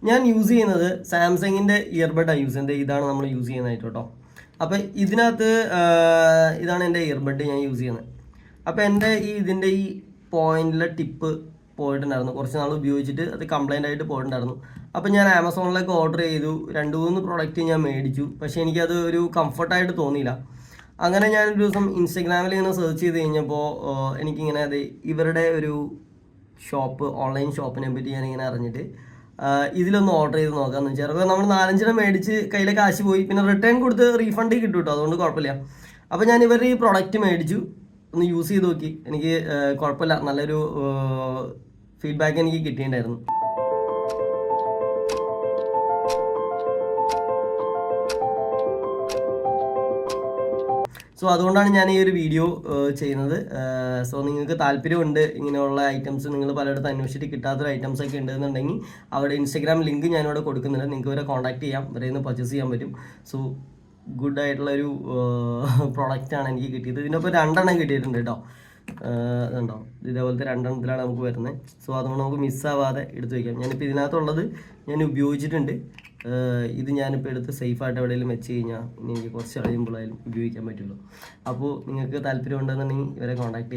ഞാൻ യൂസ് ചെയ്യുന്നത് സാംസങ്ങിൻ്റെ ഇയർബഡാണ് യൂസ് ചെയ്യുന്നത്. ഇതാണ് നമ്മൾ യൂസ് ചെയ്യുന്നതായിട്ട് കേട്ടോ. അപ്പോൾ ഇതിനകത്ത് ഇതാണ് എൻ്റെ ഇയർബഡ് ഞാൻ യൂസ് ചെയ്യുന്നത്. അപ്പോൾ എൻ്റെ ഇതിൻ്റെ ഈ പോയിന്റിലെ ടിപ്പ് പോയിട്ടുണ്ടായിരുന്നു, കുറച്ച് നാൾ ഉപയോഗിച്ചിട്ട് അത് കംപ്ലൈൻ്റ് ആയിട്ട് പോയിട്ടുണ്ടായിരുന്നു. അപ്പോൾ ഞാൻ ആമസോണിലേക്ക് ഓർഡർ ചെയ്തു, 2-3 പ്രോഡക്റ്റ് ഞാൻ മേടിച്ചു. പക്ഷേ എനിക്കത് ഒരു കംഫർട്ടായിട്ട് തോന്നിയില്ല. അങ്ങനെ ഞാനൊരു ദിവസം ഇൻസ്റ്റഗ്രാമിൽ ഇങ്ങനെ സെർച്ച് ചെയ്ത് കഴിഞ്ഞപ്പോൾ എനിക്കിങ്ങനെ അത് ഇവരുടെ ഒരു ഷോപ്പ്, ഓൺലൈൻ ഷോപ്പിനെ പറ്റി ഞാനിങ്ങനെ അറിഞ്ഞിട്ട് ഇതിലൊന്ന് ഓർഡർ ചെയ്ത് നോക്കാമെന്ന് വെച്ചാൽ. അപ്പോൾ നമ്മൾ 4-5 മേടിച്ച് കയ്യിലെ കാശ് പോയി, പിന്നെ റിട്ടേൺ കൊടുത്ത് റീഫണ്ട് കിട്ടും കേട്ടോ, അതുകൊണ്ട് കുഴപ്പമില്ല. അപ്പോൾ ഞാൻ ഇവരുടെ ഈ പ്രൊഡക്റ്റ് മേടിച്ചു, ഒന്ന് യൂസ് ചെയ്ത് നോക്കി. എനിക്ക് കുഴപ്പമില്ല, നല്ലൊരു ഫീഡ്ബാക്ക് എനിക്ക് കിട്ടിയിട്ടുണ്ടായിരുന്നു. സോ അതുകൊണ്ടാണ് ഞാൻ ഈ ഒരു വീഡിയോ ചെയ്യുന്നത്. സോ നിങ്ങൾക്ക് താല്പര്യമുണ്ട് ഇങ്ങനെയുള്ള ഐറ്റംസ്, നിങ്ങൾ പലയിടത്ത് അന്വേഷിച്ചിട്ട് കിട്ടാത്തൊരു ഐറ്റംസ് ഒക്കെ ഉണ്ടെന്നുണ്ടെങ്കിൽ അവിടെ ഇൻസ്റ്റാഗ്രാം ലിങ്ക് ഞാനിവിടെ കൊടുക്കുന്നുണ്ട്, നിങ്ങൾക്ക് ഇവരെ കോൺടാക്ട് ചെയ്യാം, ഇവരെ നിന്ന് പർച്ചേസ് ചെയ്യാൻ പറ്റും. സോ ഗുഡ് ആയിട്ടുള്ളൊരു പ്രോഡക്റ്റാണ് എനിക്ക് കിട്ടിയത്. ഇതിനൊപ്പം 2 എണ്ണം കിട്ടിയിട്ടുണ്ട് കേട്ടോ. ഇതുണ്ടോ, ഇതേപോലത്തെ 2 എണ്ണത്തിലാണ് നമുക്ക് വരുന്നത്. സോ അതുകൊണ്ട് നമുക്ക് മിസ്സാവാതെ എടുത്ത് വയ്ക്കാം. ഞാനിപ്പോൾ ഇതിനകത്തുള്ളത് ഞാൻ ഉപയോഗിച്ചിട്ടുണ്ട്. ഇത് ഞാനിപ്പോൾ എടുത്ത് സേഫായിട്ട് എവിടെയെങ്കിലും വെച്ച് കഴിഞ്ഞാൽ ഇനി എനിക്ക് കുറച്ച് കഴിയുമ്പോഴായാലും ഉപയോഗിക്കാൻ പറ്റുള്ളൂ. അപ്പോൾ നിങ്ങൾക്ക് താല്പര്യം ഉണ്ടെന്നുണ്ടെങ്കിൽ ഇവരെ കോൺടാക്ട്